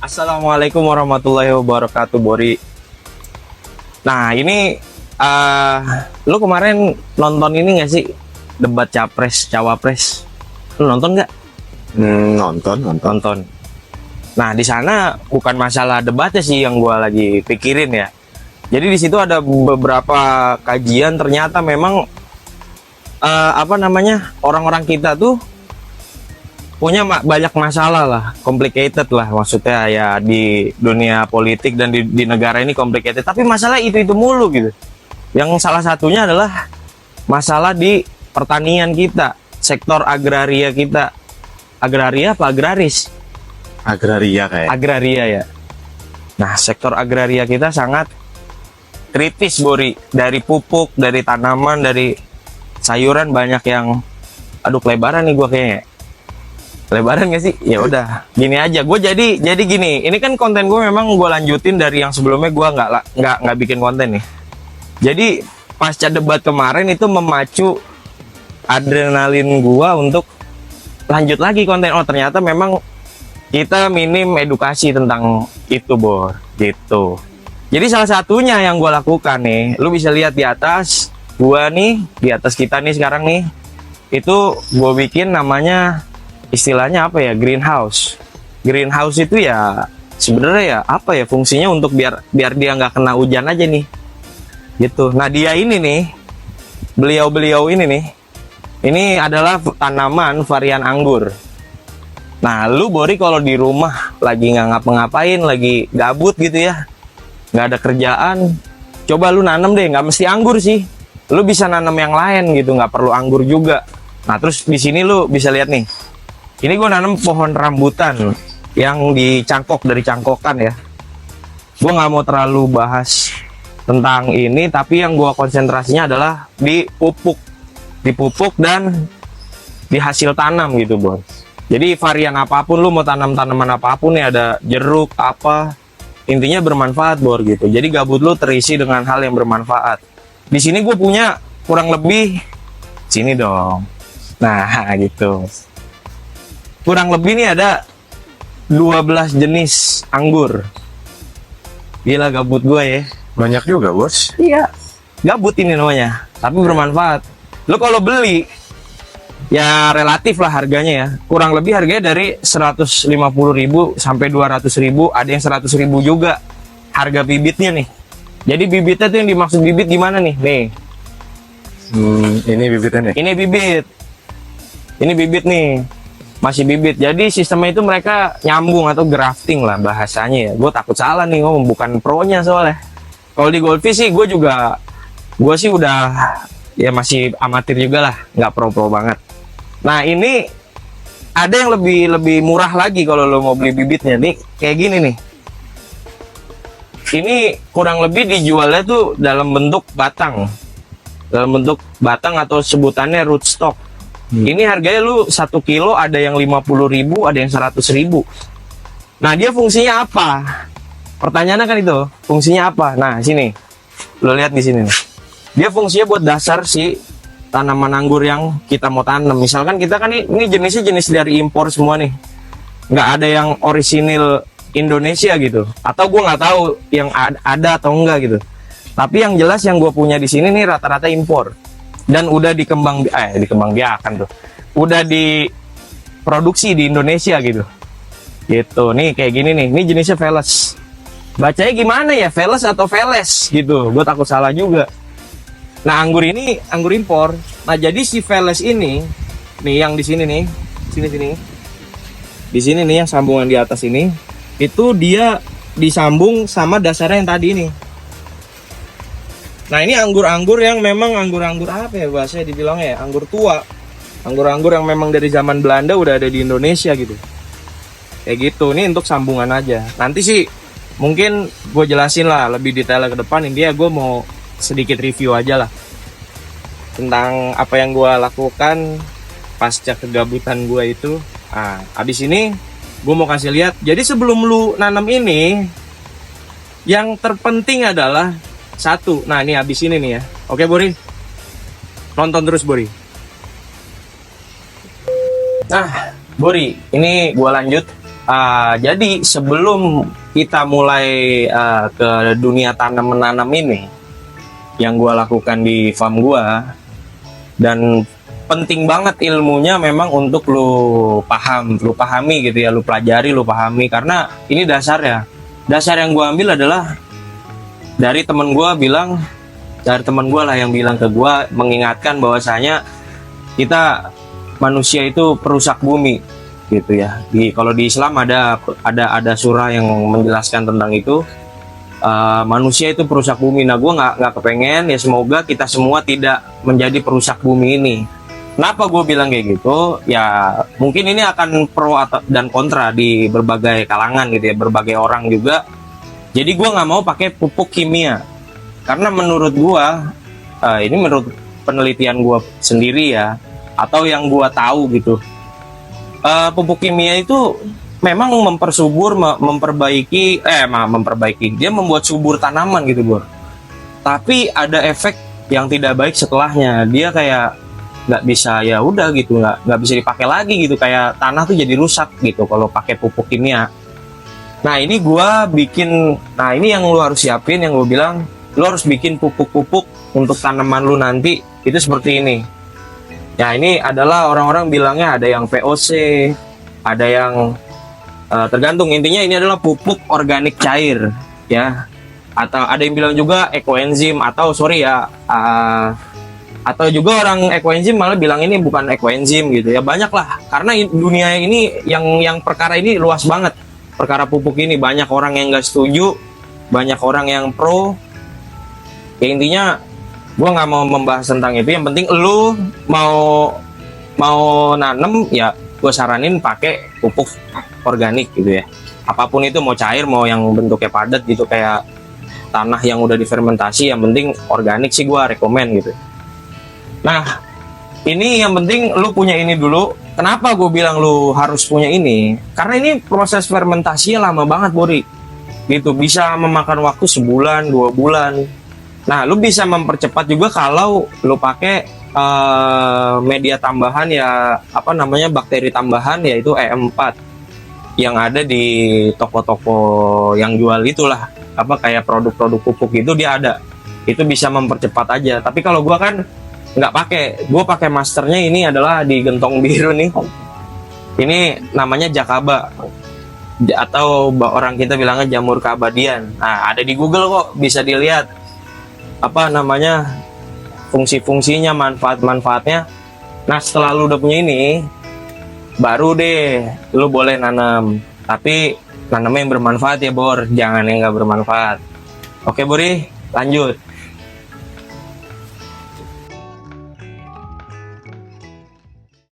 Assalamualaikum warahmatullahi wabarakatuh, Bori. Nah, ini lu kemarin nonton ini nggak sih, debat capres cawapres? Lu nonton nggak? Nonton. Nah, di sana bukan masalah debatnya sih yang gua lagi pikirin ya. Jadi di situ ada beberapa kajian, ternyata memang orang-orang kita tuh punya banyak masalah lah, complicated lah maksudnya ya, di dunia politik dan di negara ini complicated. Tapi masalah itu mulu gitu. Yang salah satunya adalah masalah di pertanian kita, sektor agraria kita. Agraria apa agraris? Agraria kayak. Agraria ya. Nah, sektor agraria kita sangat kritis, Bori. Dari pupuk, dari tanaman, dari sayuran banyak yang, aduh kelebaran nih gua kayaknya. Lebaran gak sih? Ya udah, gini aja. Gue jadi gini. Ini kan konten gue memang gue lanjutin dari yang sebelumnya, gue nggak bikin konten nih. Jadi pasca debat kemarin itu memacu adrenalin gue untuk lanjut lagi konten. Oh, ternyata memang kita minim edukasi tentang itu, Bor. Gitu. Jadi salah satunya yang gue lakukan nih, lu bisa lihat di atas gue nih, di atas kita nih sekarang nih, itu gue bikin namanya, istilahnya apa ya, greenhouse. Greenhouse itu ya sebenarnya ya apa ya fungsinya, untuk biar dia nggak kena hujan aja nih gitu. Nah, dia ini nih, beliau ini nih, ini adalah tanaman varian anggur. Nah, lu Bori kalau di rumah lagi nggak ngapa-ngapain, lagi gabut gitu ya, nggak ada kerjaan, coba lu nanam deh. Nggak mesti anggur sih, lu bisa nanam yang lain gitu, nggak perlu anggur juga. Nah, terus di sini lu bisa lihat nih, ini gue nanam pohon rambutan yang dicangkok dari cangkokan ya. Gue nggak mau terlalu bahas tentang ini, tapi yang gue konsentrasinya adalah di pupuk dan di hasil tanam gitu, Bos. Jadi varian apapun, lu mau tanam tanaman apapun ya, ada jeruk apa, intinya bermanfaat, Bor gitu. Jadi gabut lu terisi dengan hal yang bermanfaat. Di sini gue punya kurang lebih, sini dong. Nah, gitu. Kurang lebih nih ada 12 jenis anggur. Gila gabut gue ya. Banyak juga, Bos. Iya. Gabut ini namanya, tapi bermanfaat. Lo kalau beli ya relatif lah harganya ya. Kurang lebih harganya dari 150.000 sampai 200.000, ada yang 100.000 juga harga bibitnya nih. Jadi bibitnya tuh yang dimaksud bibit gimana nih? Nih. Ini bibitnya nih. Ini bibit nih. Masih bibit. Jadi sistemnya itu mereka nyambung atau grafting lah bahasanya ya. Gue takut salah nih ngomong, bukan pro-nya soalnya. Kalau di Goldfish sih gue sih udah ya masih amatir juga lah, nggak pro-pro banget. Nah, ini ada yang lebih murah lagi kalau lo mau beli bibitnya nih, kayak gini nih. Ini kurang lebih dijualnya tuh dalam bentuk batang. Dalam bentuk batang atau sebutannya rootstock. Ini harganya lu 1 kilo ada yang 50.000, ada yang 100.000. Nah, dia fungsinya apa? Pertanyaannya kan itu, fungsinya apa? Nah, sini. Lo lihat di sini nih. Dia fungsinya buat dasar si tanaman anggur yang kita mau tanam. Misalkan kita kan ini jenisnya jenis dari impor semua nih. Nggak ada yang orisinil Indonesia gitu. Atau gue nggak tahu yang ada atau enggak gitu. Tapi yang jelas yang gue punya di sini nih rata-rata impor. Dan udah dikembang biakan tuh, udah diproduksi di Indonesia gitu. Nih kayak gini nih, ini jenisnya Veles. Bacanya gimana ya, Veles atau Veles gitu? Gue takut salah juga. Nah, anggur ini anggur impor. Nah, jadi si Veles ini, nih yang di sini nih, sini. Di sini nih yang sambungan di atas ini, itu dia disambung sama dasarnya yang tadi ini. Nah, ini anggur-anggur yang memang anggur-anggur apa ya bahasanya dibilangnya ya, anggur tua. Anggur-anggur yang memang dari zaman Belanda udah ada di Indonesia gitu. Kayak gitu, ini untuk sambungan aja. Nanti sih mungkin gue jelasin lah lebih detail ke depan. Intinya gue mau sedikit review aja lah tentang apa yang gue lakukan pasca kegabutan gue itu. Nah, abis ini gue mau kasih lihat. Jadi sebelum lu nanam ini, yang terpenting adalah satu. Nah, ini habis ini nih ya. Oke, Bori. Nonton terus, Bori. Nah, Bori, ini gua lanjut. Jadi sebelum kita mulai ke dunia tanam menanam ini, yang gua lakukan di farm gua, dan penting banget ilmunya memang untuk lu pahami gitu ya, lu pelajari, lu pahami, karena ini dasarnya. Dasar yang gua ambil adalah dari temen gua lah yang bilang ke gua, mengingatkan bahwasanya kita manusia itu perusak bumi gitu ya. Kalau di Islam ada surah yang menjelaskan tentang itu. Manusia itu perusak bumi. Nah, gue nggak kepengen ya, semoga kita semua tidak menjadi perusak bumi ini. Kenapa gue bilang kayak gitu? Ya mungkin ini akan pro dan kontra di berbagai kalangan gitu ya, berbagai orang juga. Jadi gue nggak mau pakai pupuk kimia, karena menurut gue, ini menurut penelitian gue sendiri ya, atau yang gue tahu gitu, pupuk kimia itu memang memperbaiki, dia membuat subur tanaman gitu, Bor. Tapi ada efek yang tidak baik setelahnya. Dia kayak nggak bisa, ya udah gitu, nggak bisa dipakai lagi gitu, kayak tanah tuh jadi rusak gitu kalau pakai pupuk kimia. Nah ini ini yang lu harus siapin, yang gue bilang, lu harus bikin pupuk-pupuk untuk tanaman lu nanti itu seperti ini. Ya ini adalah orang-orang bilangnya ada yang VOC, ada yang tergantung, intinya ini adalah pupuk organik cair ya, atau ada yang bilang juga ekoenzim, atau atau juga orang ekoenzim malah bilang ini bukan ekoenzim gitu ya. Banyak lah, karena dunia ini yang perkara ini luas banget, perkara pupuk ini banyak orang yang nggak setuju, banyak orang yang pro ya. Intinya gue nggak mau membahas tentang itu, yang penting lu mau nanem ya, gue saranin pakai pupuk organik gitu ya. Apapun itu, mau cair mau yang bentuknya padat gitu kayak tanah yang udah difermentasi, yang penting organik sih gue rekomen gitu. Nah ini yang penting lu punya ini dulu. Kenapa gue bilang lu harus punya ini? Karena ini proses fermentasinya lama banget, Bori, gitu, bisa memakan waktu sebulan 2 bulan. Nah lu bisa mempercepat juga kalau lu pakai media tambahan ya, bakteri tambahan, yaitu E4 yang ada di toko-toko yang jual itulah, kayak produk-produk pupuk itu dia ada, itu bisa mempercepat aja. Tapi kalau gua kan nggak pakai, gua pakai masternya ini adalah di gentong biru nih, ini namanya Jakaba, atau orang kita bilangnya jamur keabadian. Nah ada di Google kok, bisa dilihat fungsi-fungsinya, manfaat-manfaatnya. Nah setelah lu udah punya ini, baru deh lu boleh nanam. Tapi nanamnya yang bermanfaat ya, Bor, jangan yang nggak bermanfaat. Oke, Bori, lanjut.